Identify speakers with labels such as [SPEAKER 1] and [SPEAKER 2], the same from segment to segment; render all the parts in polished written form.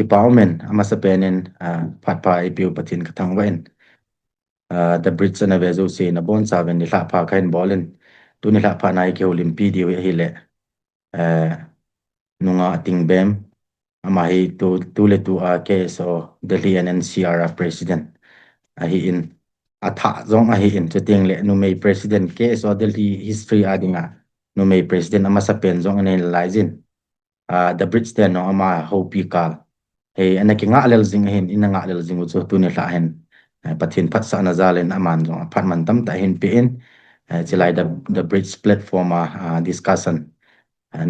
[SPEAKER 1] ki paumen ama sa penin phat pa ipiu patin kathang wain the bridge na vezo se na bon sa ven ni la pha khain bolen tu ni la pha nai ke olympi di we hile nunga tingbem ama hi tu le tu a KSOD&NCR president hi in atha zong hi in chuting le nu mei president KSOD history adinga nu mei president ama sa pen zong ne laizin the bridge ten no ama hopi kal hey anaki nga lel zing hin ina nga lel zing chu tu ne la hen pathin phat sa na zalen aman zong phat man tam ta hin pe in chilai the bridge platform discussion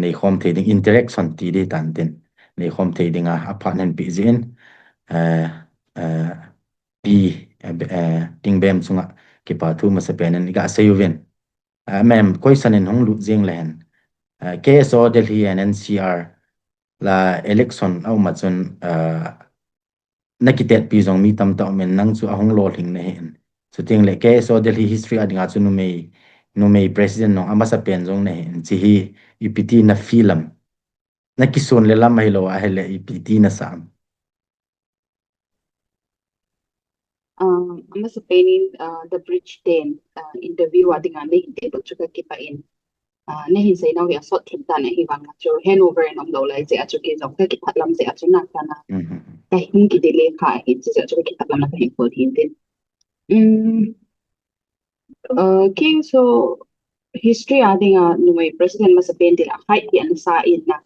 [SPEAKER 1] nei khom thading interaction ti de tan ten nei khom thading a phat nen pi zin pi tingbem chunga ki pa thu ma se pen ga sayuven mem question in hong lu jing len KSOD&NCR la election au ma chun nakitet pi zong mi tam ta men nang chu ahong lo hling ne hen so ting le KSOD history adinga chu nu mei president no ama sa pen zong ne hen chi hi UPT na film na kison le lam mai lo a hele UPT na sam
[SPEAKER 2] ama sa penin the bridge ten interview adinga ne hindi to chuka kipain ne hin say now we are sort thim ta ne hi wang chu handover nom lo lai je achu ke jong ka ki phat lam je achu na kana ka hin ki dele kha hi je achu ki phat lam na hi ko hin tin king so history adinga nu mai president ma sa pen dil hai ti an sa in na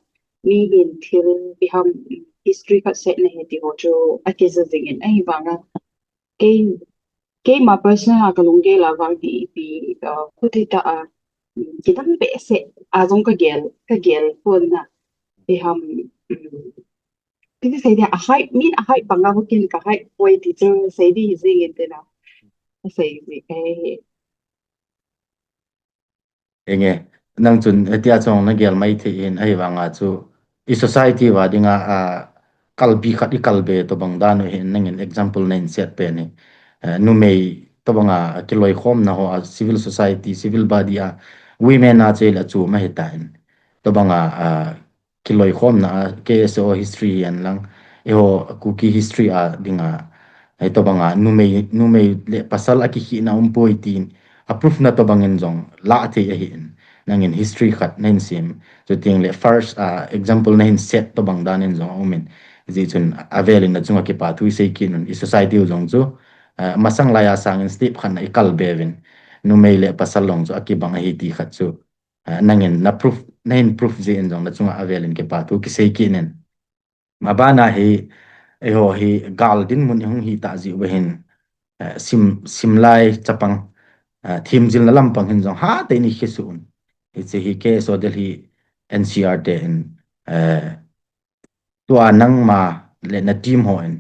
[SPEAKER 2] mi hin thil biham history ka set ne he ti ho chu akeza zing in ai wanga ke ma personal ka lungge la wang bi khutita kita be se azong ka gel pon na biham kini say dia ahai min ahai banga ko kin ka hai poi teacher say di zing in na say we
[SPEAKER 1] enge nang chun etia chong na gel mai the in ai wanga chu I society wa dinga kalbi khati kalbe to bangdan hin nangin example nen set pe ni nu mei to banga kiloi khom na ho civil society civil body women a chela chu ma hetain to banga kiloi khom na KSO history an lang eho cookie history dinga ai to banga nu mei le pasal aki hi na poitin approve na to bangin jong la the hin nangin history khat nen sim so ting le first example nen set to bangdan en jong omen ji chun avelin na chunga ki pa thui sei kin i society jong chu masang laya sang in step khan ikal bevin nu mei le pasal long chu aki bang hi ti khat chu nangin na proof nen proof ji en jong na chunga avelin ki pa thu ki sei kinen mabana hi eho hi gal din mun hung hi ta ji wehin simlai chapang thim jil na lampang hin jong ha te ni khisun it's hi ke so delhi NCR te in tua nang ma le na team ho en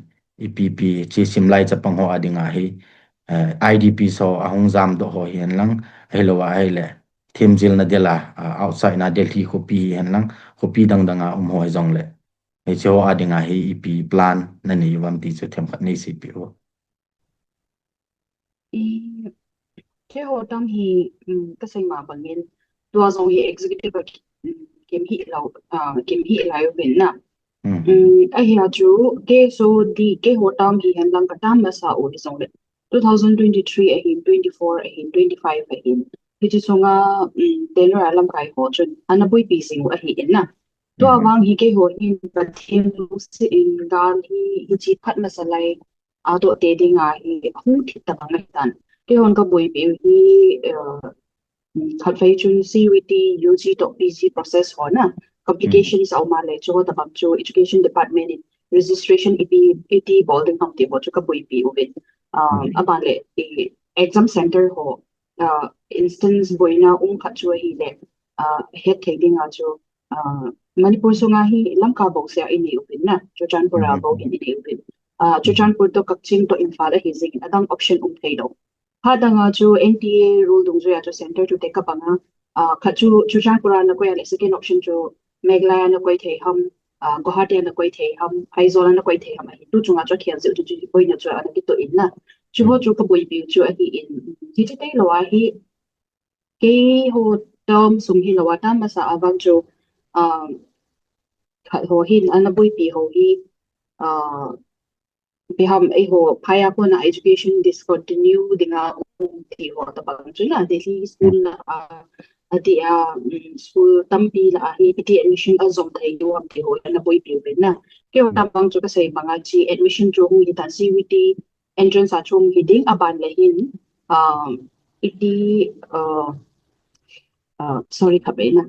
[SPEAKER 1] EPP chi simlai chapang ho adinga hi IDP so ahong jam do ho hian lang helowa hele thim jil na dela outside na delhi khopi hen lang khopi dang ho jong le he cho adinga hi EP plan na ni wam ti chu them khat nei CPO
[SPEAKER 2] ke ho tam hi ka sai ma bangin tua zong hi executive kem hi lau ben na a hi chu ke so di ke ho tam hi han lang ka tam na sa o di zong le 2023 a hi 24 a hi 25 a hi hi chi songa tenor alam kai ho chun anabui pi sing a hi in na tua wang hi ke ho hin pathin lu si in gal hi chi phat na salai a to te ding a hi hu thi ta bang tan ke hon ka bui pi hi khat fai chun CUT UG to PG process ho na complications au ma le cho ta bang cho education department in registration EP bolding ham ti ho cho ka bui pi u bit aba le exam center ho instance boina khat chu hi le head taking a cho manipur sunga hi lamka bo se ini u bin na cho chanpura bo ini u bin cho chanpur to kakching to imphal hi zing adang option thei do hadanga chu NTA rule dung zo ya cho center to take up anga khachu chuchanpura na ko ya le second option chu Meghalaya na koi thei ham Guwahati na koi thei ham Aizawl na koi thei ham tu chunga cho khian zu chu koi na chu ana ki to in na chu ho chu ka boi pi chu a hi in ji chi te lo a hi ke ho tom sum hi lo wa ta ma sa awang chu ho hin ana boi pi ho hi biham eho phaya ko na education discontinue dinga thi ho ta bang chuna Delhi school na ati school tampi la hi iti admission azom thai do am thi ho na boy pi ben na ke ho tam bang chu ka sei banga chi admission chu hu ta CVT entrance a chung hi ding aban le hin iti sorry khabe na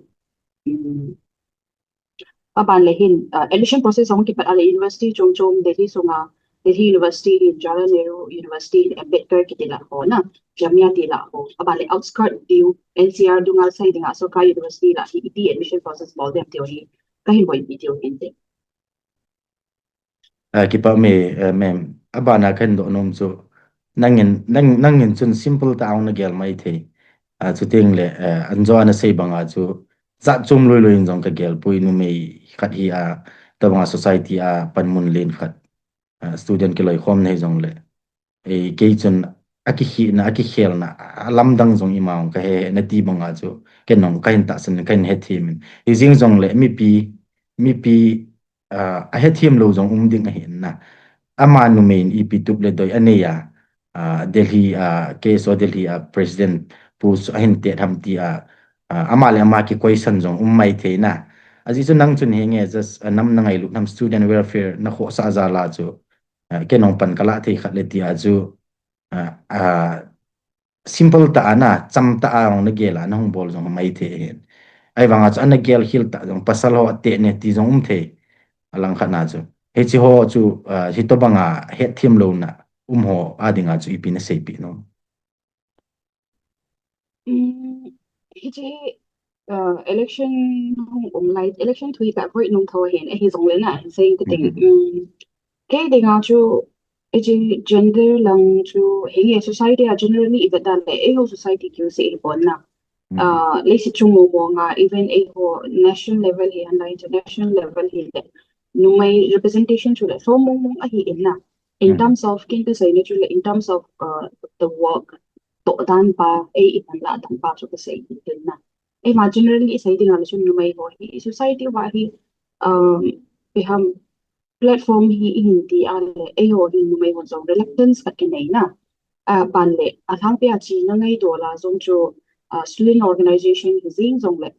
[SPEAKER 2] aban lehin admission process ong kipat ala university chong chong Delhi sunga Delhi University in Jawaharlal Nehru University in Ambedkar kitila ho na jamia tila ho abale outskirt diu NCR dungal sai dinga Soka University la hi iti admission process bol dem theory kahin boy video hinte
[SPEAKER 1] kipa me mem abana kan do nom chu nangin chun simple ta ang na gel mai the chu ting le anjo ana sei banga chu za chum loi loi jong ka gel pui nu me khat hi ta banga society panmun len khat student ke loi khom nei jong le e ke chun aki hi na aki khel na lam dang jong imang ka he na ti banga chu ke nong kain ta san kain he thim hi jing jong le mi pi a he thim lo jong ding a hin na ama nu main ipi tup le doi aneya Delhi KSO Delhi president pus ahin te tham ti ama le ama ki question jong mai the na aji chu nang chun henge just nam na ngai lu nam student welfare na kho sa za la chu ke nong pan kala the khat le ti a chu simple ta ana cham ta ong na gela na hong bol jong mai the hen ai wanga chu ana gel hil ta jong pasal ho te ne ti jong the alang khat na chu he chi ho chu hi to banga he thim lo na ho adinga chu ipina sei pi no
[SPEAKER 2] hiji election lai election thui ka voi nong tho hen hi zong le na sei cái ting cái dinga chu eji gender lang chu henge society generally ibat dan le ho society kyu se bon na le si chung mo nga even ho national level hi and international level hi le numai representation chu le so mong mong a hi in na in terms of kin to say naturally in terms of the work to dan pa ipan la dan pa chu ka say din na ma generally say din ala chu numai ho hi society wa hi biham platform hi hindi ale ho hi numai ho zong reluctance ka kinai na ban le athang pe chi na ngai do la zong chu student organization hi zing zong le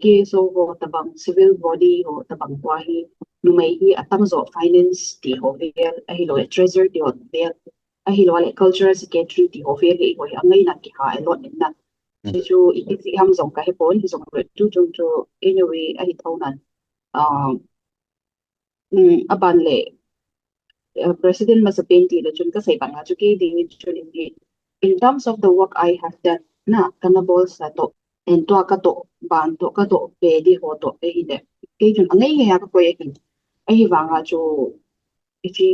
[SPEAKER 2] KSO ho tabang civil body ho tabang kwa hi numai hi atam zo finance ti ho vel a hi lo treasurer ti ho vel a hi lo le cultural secretary ti ho vel hi ho angai na ki ha a lot na chi chu i ham zong ka he pon hi zong chu chung chu anyway a hi thonan aban le president masapenti le chun ka sai banga chu ke ding chun in terms of the work I have done na kana bol sa to en to ka to ban to ka to pe di ho to e ide ke chun angai ya ka ko ye kin ai wanga chu iti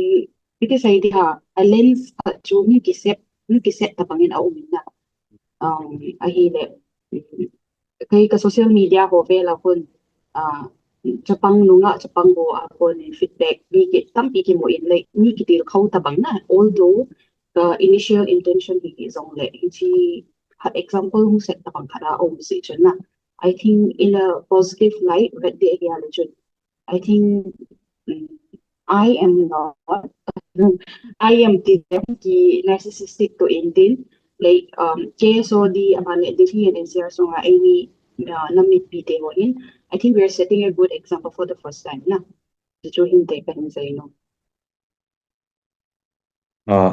[SPEAKER 2] iti sai di ha a lens chu ni ki set ta pangin au min na a hi le kai ka social media ho ve la kun Japang nunga Japang bo ako ni feedback ni ki tampi ki mo in like ni ki til khau ta bang na although the initial intention hi zong le chi ha example hu set ta bang khara om si chen na I think in a positive light that the ideology I think I am not I am the narcissistic to ending like KSOD amane Delhi and NCR so nga any namit pite ho in I think we are setting a good example for the first time na so hinte kan say no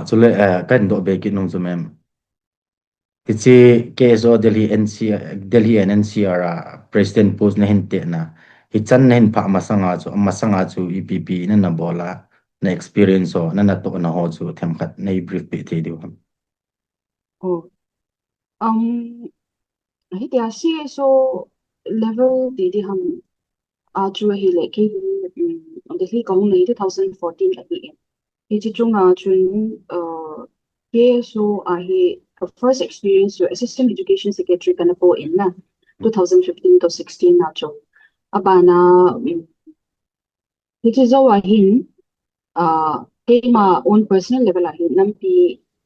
[SPEAKER 1] chule kan do be ki nong chu mem kichi KSO Delhi and NCR president post na hinte na hi chan na hin pha masanga chu EPP na na bola na experience ho na to na ho chu them khat nei brief pe the diu
[SPEAKER 2] oh hi dia CSO level di ham chu hi le ki Delhi kong nei 2014 la hi hi chi chung chun KSO hi first experience to assistant education secretary kana po in na 2015 to 16 na cho abana which is our hin kay ma own personal level ahin nampi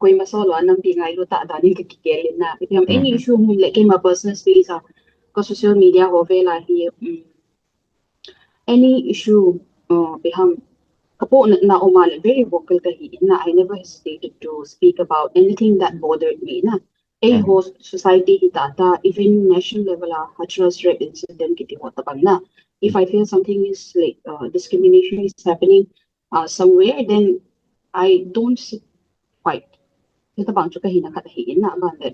[SPEAKER 2] koy masolo nampi ngai lo ta dani ka kikelin na if you any issue hum like kay ma personal space ko social media ho vela hi any issue biham kapo na umal very vocal kahi na I never hesitated to speak about anything that bothered me na a host society hitata even national level hatras rate incident kiti ho tabang na if I feel something is like discrimination is happening somewhere then I don't sit quiet kita bang chu kahi na katahi na ba le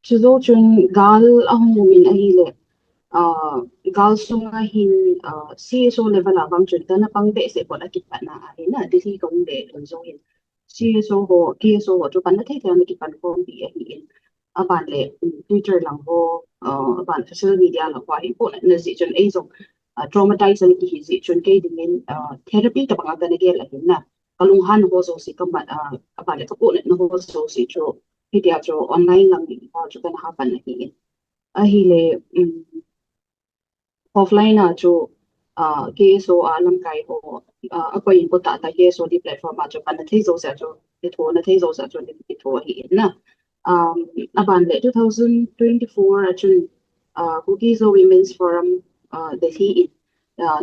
[SPEAKER 2] chuzo chun gal ang mumin ahile gal sunga hin CSO level abang chun na pang be se pon akit pa na ai na dili kong de lon zo hin CSO ho KSO ho chu pan na thai na ki pan ko bi a hin aban le Twitter lang ho aban social media lang ho hin pon na si chun ai zo traumatize na ki hi si chun ke dingin therapy ta pang ta na ge la hin na kalung han ho zo si kamat aban le kapo na ho zo si chu hidia chu online lang ni ho chu kan ha pan na hin ahile offline na chu KSO lam kai ho akwai ko ta KSO di platform ma chu pan na thei zo sa chu ti tho na thei zo sa chu ti tho hi na aban le 2024 chun KSO Women's Forum the hi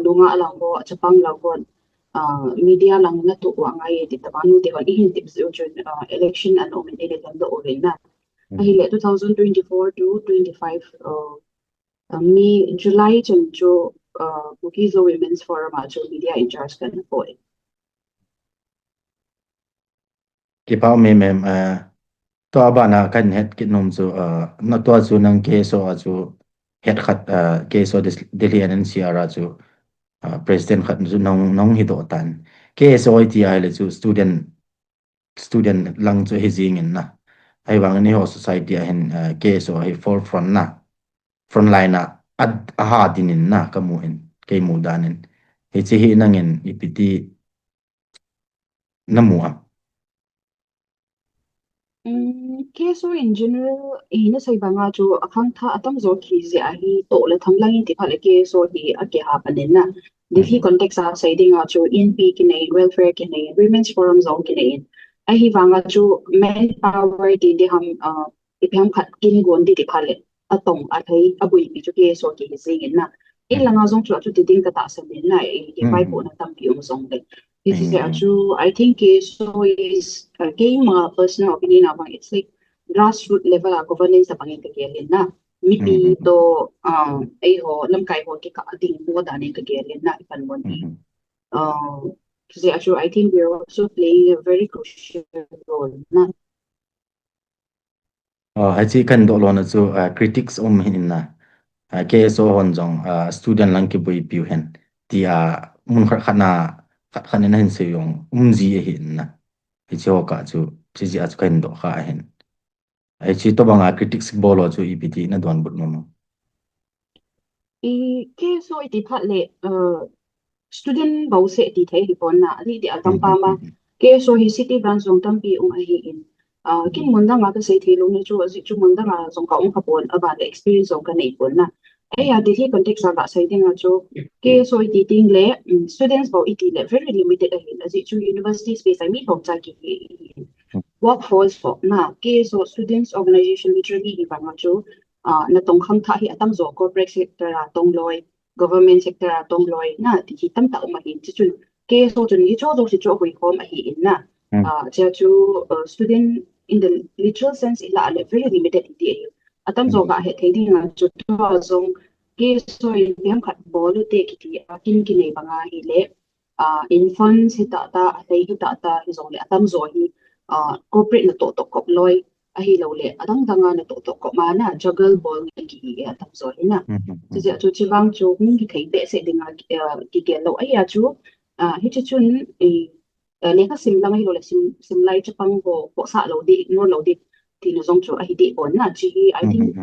[SPEAKER 2] lunga lang ho chapang lang ho media lang na tu wa ngai ti ta panu ti ho hi ti chu chun election and nominated lang do na ahile 2024 to 25 me July chuncho cookies o women's forum acho media in charge kan po
[SPEAKER 1] ki pau me mem to abana kan het ki nom chu na to chu nang ke so chu het khat ke so delhi NCR chu president khat chu nong hi do tan ke so ti ai le chu student lang chu hi jing in na ai wang ni ho society a hen ke so hi forefront na front line na ad ha dinin na kamu in ke mu danin hi chi hi nangin ipiti namu
[SPEAKER 2] KSO in general ina sai banga chu akhang tha atam zo ki ze a hi to le tham lang ti phale KSO hi a ke ha panin na dithi context a sai ding a chu NP kinei welfare kinei women's forum zone kinei a hi banga chu manpower ti de ham ipyam khat kin gon di ti phale atong a thai abui pi chu KSO ki ze in na in langa zong chu chu ti ding ka ta sa din na e pai ko na tam pi um zong le this is true. I think so is game personal opinion abang it's like grassroots level governance abang yung kagelin na mipi to ay ho lam kai ho ki ka ding mo dani kagelin na ipan mo ni kasi actually I think we're also playing a very crucial role na
[SPEAKER 1] hachi kan do lo na chu critics hin na KSO hon jong student lang ki bui piu hen ti mun khana khana hin se yong ji hin na hi cho ka chu chi ji ach kan do kha hen ai chi to banga critics bolo chu ipiti na don but mo
[SPEAKER 2] i ke so iti phat le student bau se ti the hi pon na ali di atam pa ma ke so hi city branch jong tam pi a hi in kin mun da nga ka se thi lu ni chu azi chu mun da nga jong ka ka pon aba le experience jong ka nei pon na ai ya di hi context ga sai ding a chu ke so iti ting le students bau iti le very limited a hi azi chu university space I meet hom cha ki workforce for na ke so students organization literally hi bang chu na tong khang tha hi atam zo corporate sector a tong loi government sector a tong loi na ti hi tam ta ma hi chi chun ke so chun ni cho zo si cho hui ko ma hi in na cha chu student in the literal sense ila ale very limited ti atam zo ga he thei ding a chu to zong ke so in hem khat bol te ki ti kin ki nei banga hi le in funds hi ta hi ta hi zo le atam zo hi corporate na to kop loi a hi lo le adang danga na to kop ma na juggle ball ngi ki atam zo ina chu ja chu chi bang chu hung ki thei be se dinga ki ke lo ai ya chu hi chu chun e le ka sim lam hi lo le sim lai chu pang ko sa lo di no lo di ti no zong chu a hi di bon na chi I think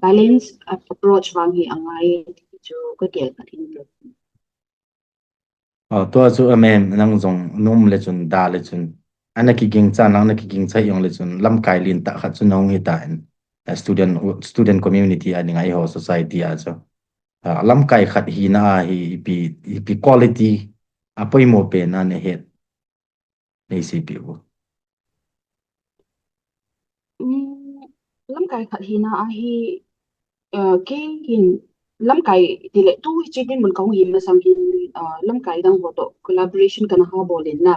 [SPEAKER 2] balance approach wang hi angai chu ka ke ka thin
[SPEAKER 1] to chu amem nang jong num le chun da le chun ana ki ging cha nang na ki ging cha yong le chun lam kai lin ta kha chu nong hi ta en student community ani ngai ho society a cho lam kai khat hi na hi pi quality apoi mo pe na ne het nei si pi wo
[SPEAKER 2] lam kai khat hi na a hi ke hin lam kai tile tu chi din mun kong him sam hin lam kai dang ho to collaboration kana ha bolin na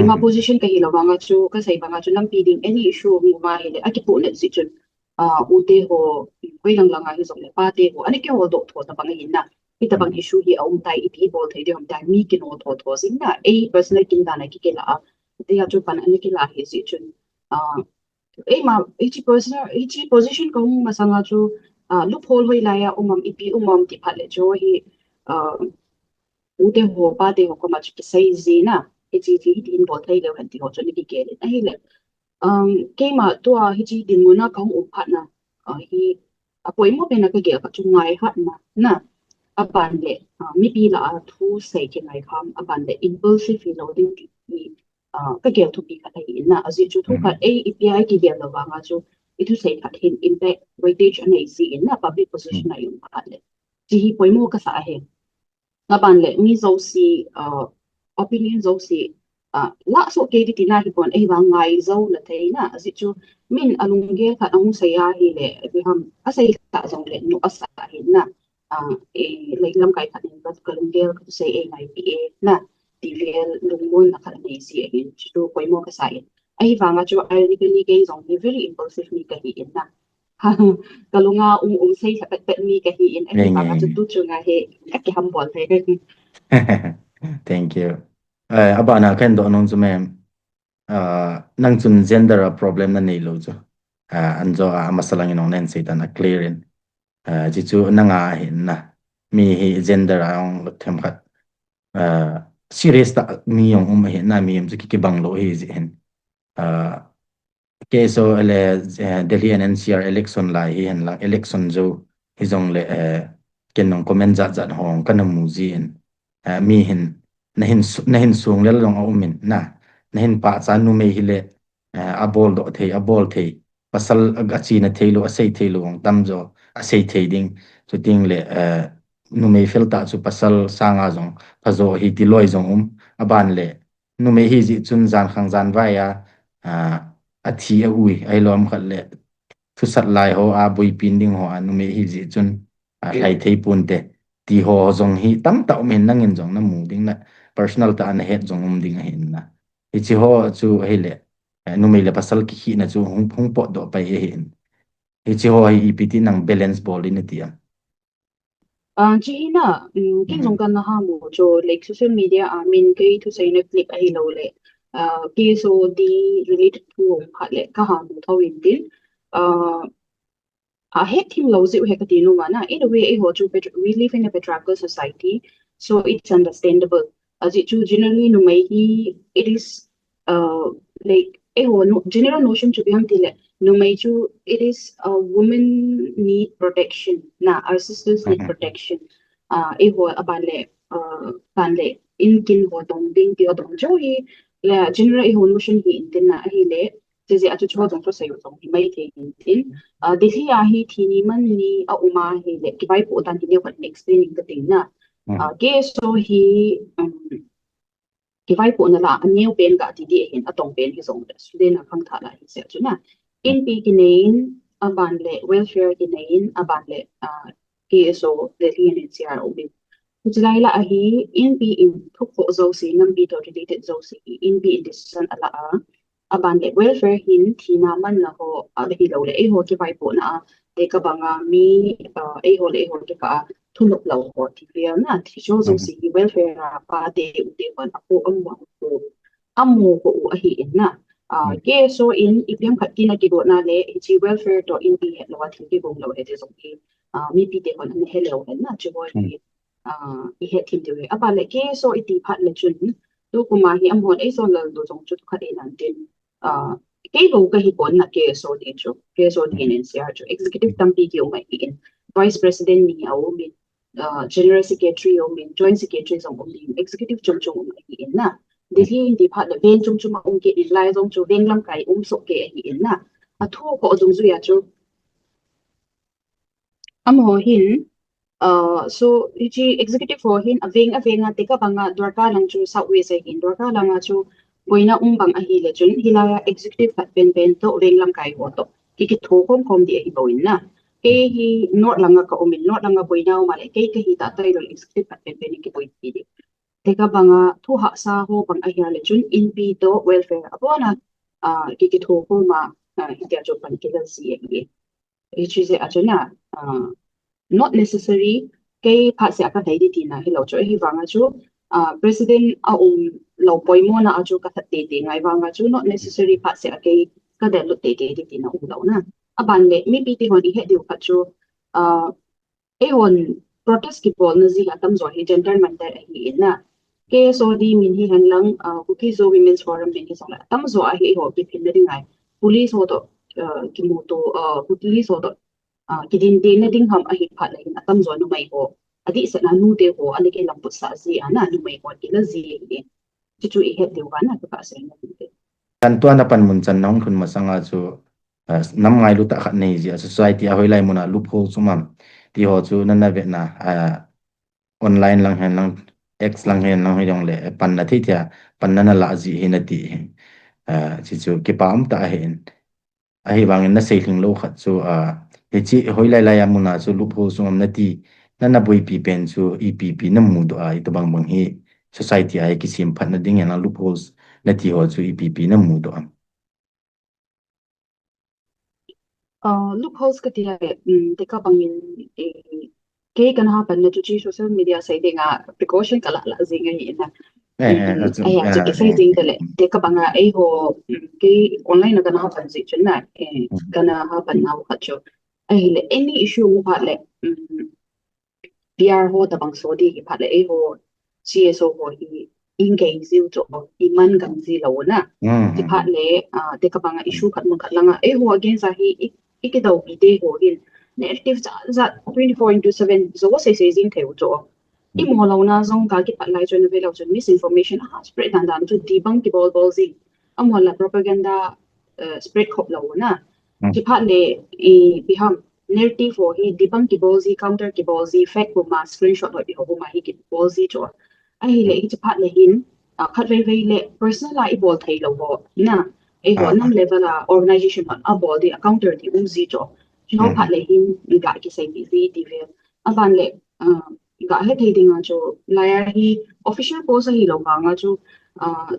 [SPEAKER 2] ima position ka hi lawanga chu ka sai banga chu lam pi ding any issue mi ma hi le aki pu ne si chun u te ho koi lang langa hi zong le pa te ho ani ke ho do tho ta banga hin na ita bang issue hi aum tai ipi bol thei de hom tai mi ke no tho sin na a personal kin da na ki ke la te ya chu pan ani ke la hi si chun ma ichi position ko masanga chu loophole hoi la ya umam ipi umam ti phale jo hi ute ho pa te ho ko ma chi sai zina ichi ti din bo thai le han ti ho chu ni ki ke le ai le ke ma to a hi chi din mo na kong u phat na hi a poi mo pe na ka ge ka chu ngai hat na aban le mi pi la thu sai ke ngai kham aban le impulsive loading ti ka ge thu pi ka thai na azi chu thu khat a api ki ge lo wa nga chu itu sai khat hin impact weightage an ac in na public position na yung khat le chi hi poi mo ka sa he nga ban le mi zo si opinion zo si la so ke di tina hi pon ai wa ngai zo la thei na azi chu min alung ge kha ang sai ya hi le bi ham asai ta zong le no asa hin na e like lam kai khat in ba kalung ge ka sai ai ngai pi e na ti vel lung mon na khat nei si hin chu poi mo ka sai ai wa nga chu ai ni ke ni ke zong ni very impulsive ni ka hi in na kalunga sei sa pet pet mi ka hi in ai wa nga chu tu chu nga he ka ki ham bol the
[SPEAKER 1] Thank you. Abana kan do non zume nang chun gender problem na nei lo chu. Anjo masalang inong nen sei tan a clear in. Chi chu nanga hin na mi hi gender ang them khat serious ta mi yong hin na mi yam chu ki bang lo hi ji hin. Delhi NCR election la hi hen lang election zo hi zong le ken nong comment zat hong kan mu ji in mi hin na hin sung le long au min na hin pa cha nu me hi le a bol do thei a bol thei pasal a chi na thei lo a sei thei lo ong tam zo a sei thei ding chu ting le nu me fel ta chu pasal sanga zong phazo hi ti loi zong aban le nu me hi ji chun zan khang zan va ya a thi a ui ai lom khat le thu sat lai ho a bui pin ding ho anu me hi ji chun a lai thei pun te ti ho zong hi tam ta men nang in zong na mu ding na personal ta an het zong ding a hin na hi chi ho chu ai le nu me le pasal ki hi na chu hung po do pai e hin hi chi ho hi ipt nang balance ball in ti am
[SPEAKER 2] chi na king jong kan na ha mo cho like social media min ke thu sai na clip ai lo le KSOD related to phat le ka ha mo thawin tin het him lo zeu hekatinu mana in a way I ho chu we live in a patriarchal society so it's understandable as it chu generally no mai hi it is like no general notion to be hum tile no mai chu it is a woman need protection na our sisters need protection ho aban le pan le in kin ho dong ding ti dong jo hi la general ho notion hi in tin na hi le je achu chu dong so sayo dong hi mai the in tin desi a hi thi ni man ni a uma hi le ki bai po tan ni ko explaining the thing na ke so hi ki vai po na la an new pen ga ti di hin atong pen hi zong student a khang tha la hi se chu na in pi ki nein aban le welfare ki nein aban le KSO le NCR o bi chulai la a hi in pi in thuk ko zo si nam bi to related zo si in pi in decision ala a aban le welfare hin thina man na ho a hi lo le e ho ki vai po na te ka banga mi e ho le ho ki ka thunuk lo ho ti ria na thi jo zo si welfare pa de u de wan apo amu ko u a hi in na ke so in ipyam khat ki na ki do na le chi welfare to in bi lo wa thi ki bong lo he de zo ki mi pi de kon he lo he na chu bo hi I het tim de apa le ke so iti phat le chun tu kuma hi am hon e so lo do jong chu khat e nan tin ke go ka hi pon na ke so de chu ke so de NCR chu executive tampi ki o mai in vice president ni au min general secretary o min joint secretary jong o min executive chung chung o mai in na de hi di phat le ven chung chung ma ong ke in lai jong chu ven lam kai so ke hi in na a thu ko jong zu ya chu am ho hin so ichi executive for hin avenga teka banga dwarka lang chu southway sa hin dwarka lang chu boina bang a hi le chun hilaya executive fat pen pen to venglam kai ho to ki tho kom kom di hi boin na ke hi not langa ka omin not langa boinaw male ke hi ta tai lo executive pat pe ni ke boi ti di teka banga thu ha sa ho bang a hian le chun in pi to welfare abona ki tho ko ma hi ta jo pan ke la si e chi se a chuna not necessary ke pha se ka dai di ti na hi lo cho hi wanga chu president a lo poi mo na a chu ka te te ngai wanga chu not necessary pha se ke ka de lo te te di ti na lo na aban le mi pi ti ho di he di ka chu hon protest ki bol na zi atam zo hi gender manter hi na KSOD min hi hanlang cookie zo women's forum min hi sala tam zo a hi ho ki phin na dingai police ho to ki mu to police ho to ki din de na ding ham a hi phat lai na tam zo nu mai ho adi sa na nu de ho ani ke lam put sa zi ana nu mai ho ki la zi hi chu chu i het de wa na ka sa na de
[SPEAKER 1] kan tua na pan mun chan nong khun masanga chu nam ngai lu ta khat nei ji society a hoi lai muna loophole chumam ti ho chu nan na ve na online lang hen lang x lang hen lang hoi dong le pan na thi thia pan na la ji he na ti chi chu ki pam ta hen a hi wang na sei hling lo khat chu he chi hoi lai lai amuna chu loophole chumam na ti na na boi pi pen chu epp na mu do ai to bang bang hi society ai ki sim phat na ding en loopholes na ti ho chu epp na mu do am
[SPEAKER 2] loopholes ka tia te ka bangin ke kan ha pan na chu chi social media sai de nga precaution kala la zinga hi na aya che ke sai ding tele te ka banga ai ho ke online na kana ha pan si chun na kana ha pan na ha cho ai le any issue mu ha le PR ho ta bang so di ki pha le ai ho CSO ho i in ge ziu cho i man gam zi lo na ti pha le te ka banga issue khat mun khat langa ai ho again sa hi ik dau bi de ho hin negative za 24 into 7 zo se se jing theu cho i mo lo na zong ka ki pat lai chon ve lo chon misinformation spread dan dan to debunk ki bol bol zi am la propaganda spread khop lo na ki phat le i bi ham narrative ho hi debunk ki bol zi counter ki bol zi fact bu ma screenshot ho bi ho ma hi ki bol zi cho ai le ki phat le hin khat ve ve le personal la i bol thei lo ho na ai ho nam level a organization a bol di counter di zi cho cho phat le hin ga ki sai bi zi di ve aban le ga he thei ding a cho layer hi official post hi lo ba nga cho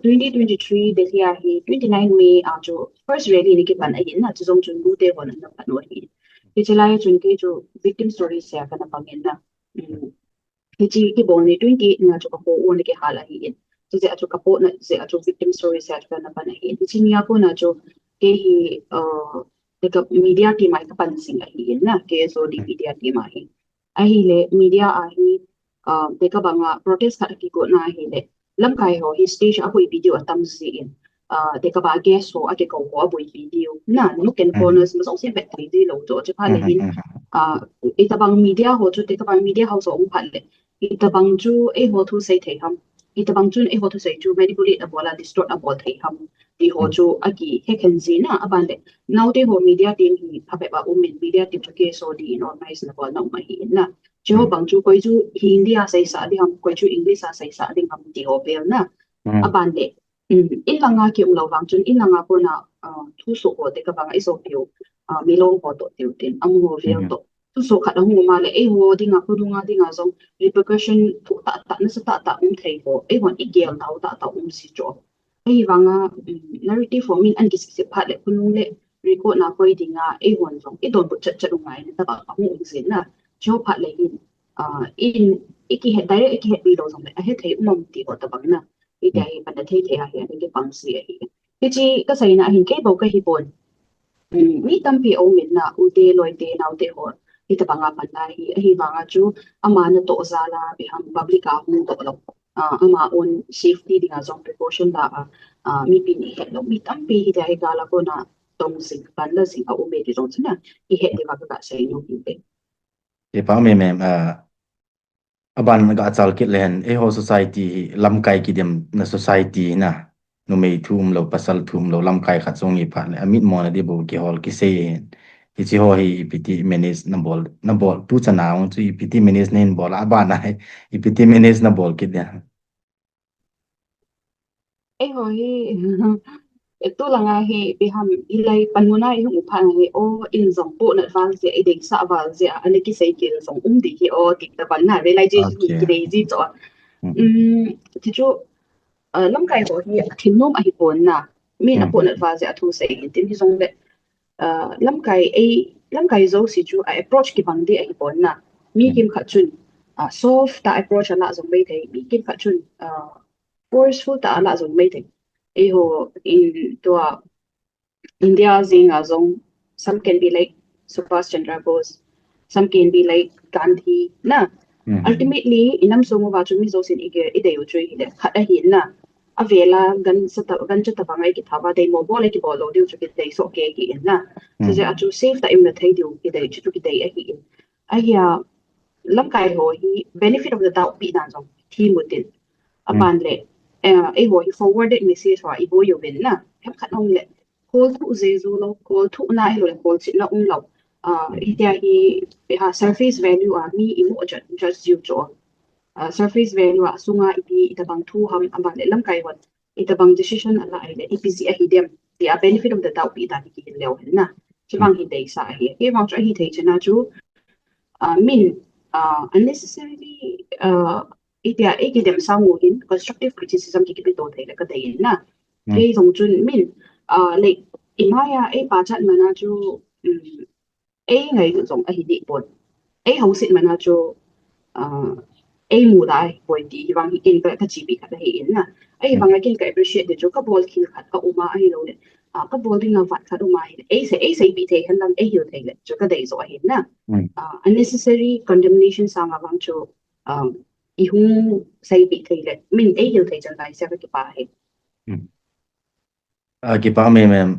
[SPEAKER 2] 2023 de hi a hi 29 May a cho first rally ni ki ban a hin na chu jong chun bu te ho na pan wa hi ki chalai chun ke cho victim stories se ka na pangin na ki chi ki bon ni 28 na cho ka po on ke hala hi in so se a cho ka po na se a cho victim stories se ka na pan hi ki chi ni a ko na cho ke hi like media team ai ka pan sing a hi na ke so di media team a hi le media a hi te ka banga protest ka ki ko na hi le lam kai ho hi stage a hoi video atam si in te ka ba guess so a ke ko ho boi video na no ken corners mo so se bet thai di lo to che pha le hin ita bang media ho chu te ka bang media house o phan le ita bang chu e ho thu sei thei ham ita bang chu e ho thu sei chu manipulate a bola distort a bol thei ham di ho chu a ki he khen zi na aban le now te ho media team hi phabe ba umin media team chu ke so di in organize na bol na ma hi na chu ho bang chu koi chu hindi a sei sa di ham koi chu english a sei sa di ham di ho bel na aban le in langa ki lo wang chun in langa ko na thu so ho te ka bang iso pio mi lo ho to tiu tin amu ho vel to thu so khat hu ma le e ho dinga ku dunga dinga zong repercussion thu ta ta na sa ta thei ho e hon i gel tau ta si cho ai wanga narrative for min an ki si phat le kunu le record na koi dinga e hon zong e don bu chat chat ngai na ta ba hu zin na cho phat le in iki het direct iki het bi lo zong le a het thei ti ko ta bang na i dai pan da thei thei a hi ke pang si a hi ki chi ka sai na hin ke bo ka hi bon mi tampi o min na u te loi te nau te ho hi ta banga pan na hi wanga chu ama na to za la bi ham public a hu to lo ama on safety dinga zong precaution da mi pi ni he lo mi tampi hi da hi ga la ko na tong sing pan la sing a u me ti zong china hi he de ka sai no hi pe
[SPEAKER 1] e pa me mem aban ga chal kit len e ho society lam kai ki dem na society na no mei thum lo pasal thum lo lam kai khat chong i pha le amit mo na de bo ki hol ki se ki chi ho hi piti manage na bol tu chana ong chu piti manage nen bol aba na i piti manage na bol ki de
[SPEAKER 2] e ho hi itu langa he biham ilai panmuna hi upan he o in zong po na van ze idei sa van ze ani ki sei ki zong di hi o ti ta ban na ve lai ji ki
[SPEAKER 1] Okay.
[SPEAKER 2] dei ji zo
[SPEAKER 1] Mhm.
[SPEAKER 2] ti chu lam kai ho hi thin nom a hi pon na mi na po na
[SPEAKER 1] Mhm.
[SPEAKER 2] van ze thu sei tin hi zong le lam kai zo si chu a approach ki bang de a hi pon na mi kim
[SPEAKER 1] Mhm.
[SPEAKER 2] kha chun soft ta approach na zong bei thei mi kim kha chun forceful ta ala zong bei thei e ho in to India Zinga Zong, some can be like Subhash Chandra Bose, some can be like Gandhi. Na
[SPEAKER 1] Mhm.
[SPEAKER 2] ultimately inam songo ba chumi zo sin ide yo chui le khada hin na avela gan chata bangai ki thaba dei mo bole ki bolo diu chu ki dei so ke ki in na so je
[SPEAKER 1] Mhm.
[SPEAKER 2] achu safe ta im na thai diu ki dei chu ki dei a hi in a ya lam kai ho hi benefit of the doubt pi dan zong thi mutin
[SPEAKER 1] Mhm.
[SPEAKER 2] aban le e ho hi forwarded message wa i bo yo ben na hem khat ong le call thu jesu lo call thu na hi lo le call chit na ong lo
[SPEAKER 1] Mhm.
[SPEAKER 2] itia hi ha surface value a mi imu just you cho surface value a sunga ipi itabang thu ham aban le lam kai wat itabang decision ala ai le ipc a hi dem the benefit of the doubt pi ta ki le na chibang hi dei sa hi ke wang cha hi thei chana chu min unnecessarily itia eki dem sangu in constructive criticism ki kipi to thei la ka dei na ke
[SPEAKER 1] Mhm.
[SPEAKER 2] zong chun min like imaya e pa chat mana chu e ngai zong a hi di pon e hau sit mana chu ai mu dai poi ti wang hi ken ka chi bi kha hi in na ai wang ken ka appreciate de chu ka bol khil khat ka uma ai lo le ka bol ding na vat khat uma ai sei bi the han lam ai hiu thei le chu ka dei zo hi na
[SPEAKER 1] Mhm.
[SPEAKER 2] unnecessary condemnation sang awang chu i hung sei bi thei le min ai hiu thei chan dai sa ka ki pa he
[SPEAKER 1] Mhm. Kipa mem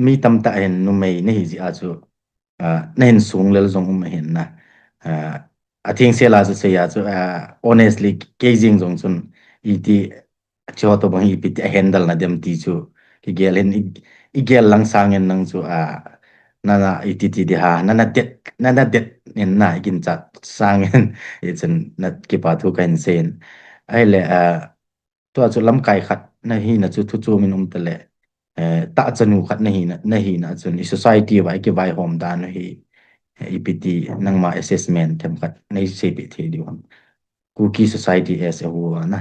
[SPEAKER 1] mi tam ta hen nu mei nei ji achu nen sung lel zong hen na I think se la se ya chu honestly gazing zong chun iti cho to bang ipit handle na dem ti chu ki gel hen I gel lang sang en nang chu na na iti ti di ha na na det en na igin chat sang en ichen na kipa thu kan sen ai le to chu lam kai khat na hi na chu thu chu min tele ta chanu khat na hi na chun I society vai ke vai hom dan hi EPT nang ma assessment them khat nei se bi the di wan cookie society as a whole na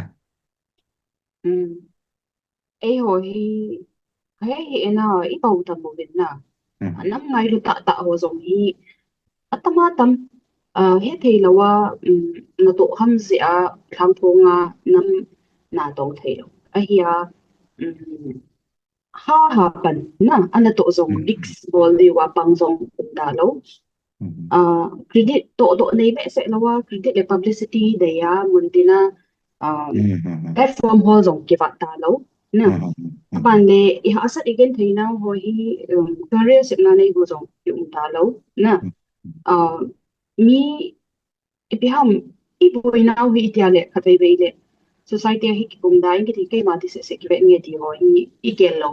[SPEAKER 2] ai ho hi hay hi na i pau ta mo bin na
[SPEAKER 1] Mhm.
[SPEAKER 2] nam ngai lu ta ta ho zong hi atama tam he thei lawa na to ham zia thang thonga nam na tong thei lo a hiya ha ha pan na ana to zong dix
[SPEAKER 1] Mhm.
[SPEAKER 2] bol li wa pang zong da lo
[SPEAKER 1] Mhm.
[SPEAKER 2] credit to nei be se lawa credit le publicity de ya mun tina
[SPEAKER 1] Mhm.
[SPEAKER 2] platform hol zong ki va ta lo na
[SPEAKER 1] Mhm.
[SPEAKER 2] ban
[SPEAKER 1] Mhm.
[SPEAKER 2] le I ha sa igen thei na ho hi career sip na nei bo zong yung ta lo na uh, mi ipiham iboi na hi itiale khatai beile society hi ki kum dai ki ke ma ti se ki ve nge ti ho hi I gelo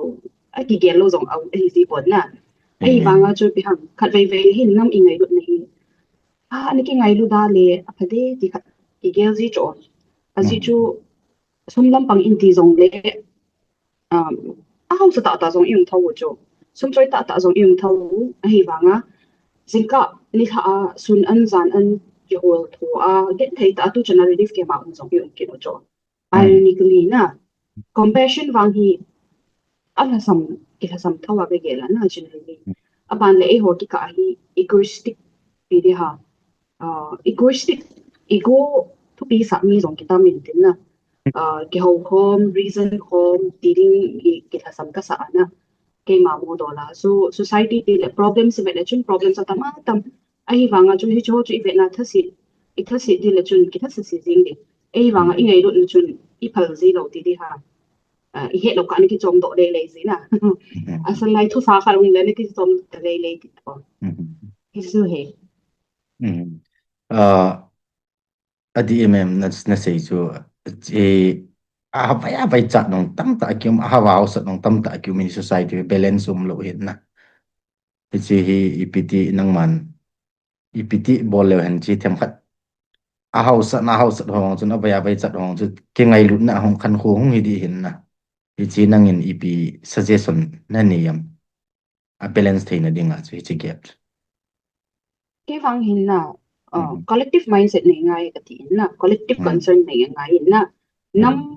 [SPEAKER 2] a ki gelo zong au hi si pon na ai wanga
[SPEAKER 1] Amen.
[SPEAKER 2] chu piham khat ve ve hi nam ingai lut nei ani ki ngai lu da le a phade ti khat ki gel ji cho azi chu
[SPEAKER 1] Mhm.
[SPEAKER 2] sum lam pang in ti zong le um a hau sa ta zong yung thau chu sum choi ta zong yung thau a hi wanga zinka ni tha sun an zan an ki hol tho get thei ta tu chana relief ke ma un zong yung ke no cho
[SPEAKER 1] Mhm.
[SPEAKER 2] ironically na compassion wang hi ala sam ki tha sam thawa be gela na generally aban le e ho ki ka hi egoistic pi de ha egoistic ego to be sa mi zong ki ta min tin na ki ho home reason home dealing ki tha sam ka sa na ke ma mo do la so society ti le problems ve le chun problems ta ma tam ai wanga chu hi cho chu ve na I thasi di le chun ki thasi si jing di ai wanga I ngai do le chun I phal zi lo ti di ha I he lo ka ni ki chom do le le zi na
[SPEAKER 1] Mhm.
[SPEAKER 2] asal lai thu fa kha ung le ni ki chom le le ti to
[SPEAKER 1] Mhm.
[SPEAKER 2] ki su he
[SPEAKER 1] Mhm. Adi na sei chu e vai vai chat nong tam ta kyum wa house nong tam ta kyum in society balance lo hin na chi hi EPT nang man EPT bol le han chi them khat house na house hong chun vai vai chat hong chu ke ngai lu na hong khan khu hong hi di hin na ichi nangin ipi suggestion na niyam a balance theina dinga chu ichi gap
[SPEAKER 2] cái vang hin na
[SPEAKER 1] mm
[SPEAKER 2] collective mindset này ngay cái tin na collective
[SPEAKER 1] mm
[SPEAKER 2] concern này ngay na
[SPEAKER 1] mm
[SPEAKER 2] nam